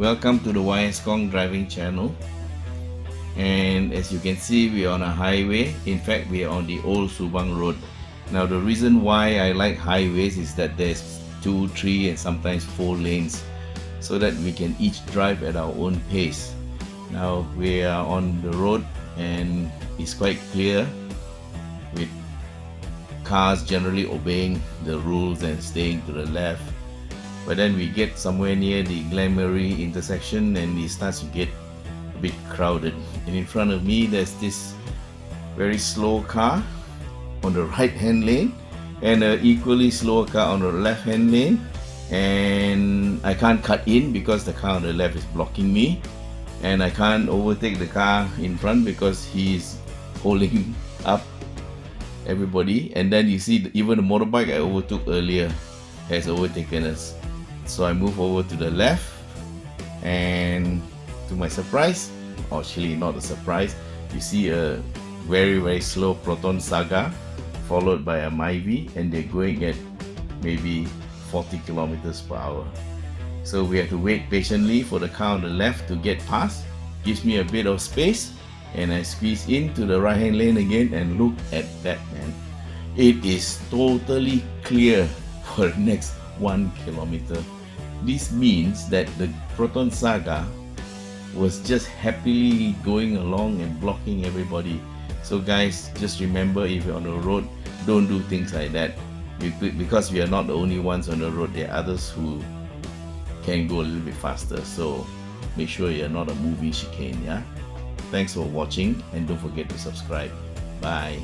Welcome to the Khong driving channel. And as you can see, we are on a highway. In fact, we are on the old Subang road. Now the reason why I like highways is that there's 2, 3 and sometimes 4 lanes, so that we can each drive at our own pace. Now we are on the road and it's quite clear, with cars generally obeying the rules and staying to the left. But then we get somewhere near the Glamoury intersection and it starts to get a bit crowded. And in front of me there's this very slow car on the right hand lane and an equally slow car on the left hand lane, and I can't cut in because the car on the left is blocking me, and I can't overtake the car in front because he's holding up everybody. And then you see even the motorbike I overtook earlier has overtaken us. So I move over to the left, and to my surprise, or actually not a surprise, you see a very slow Proton Saga followed by a Myvi, and they're going at maybe 40 kilometers per hour. So we have to wait patiently for the car on the left to get past. Gives me a bit of space, and I squeeze into the right hand lane again, and look at that, man. It is totally clear for the next 1 kilometer. This means that the Proton Saga was just happily going along and blocking everybody. So guys, just remember, if you're on the road, don't do things like that, because we are not the only ones on the road. There are others who can go a little bit faster, so make sure you're not a moving chicane. Yeah, thanks for watching, and don't forget to subscribe. Bye.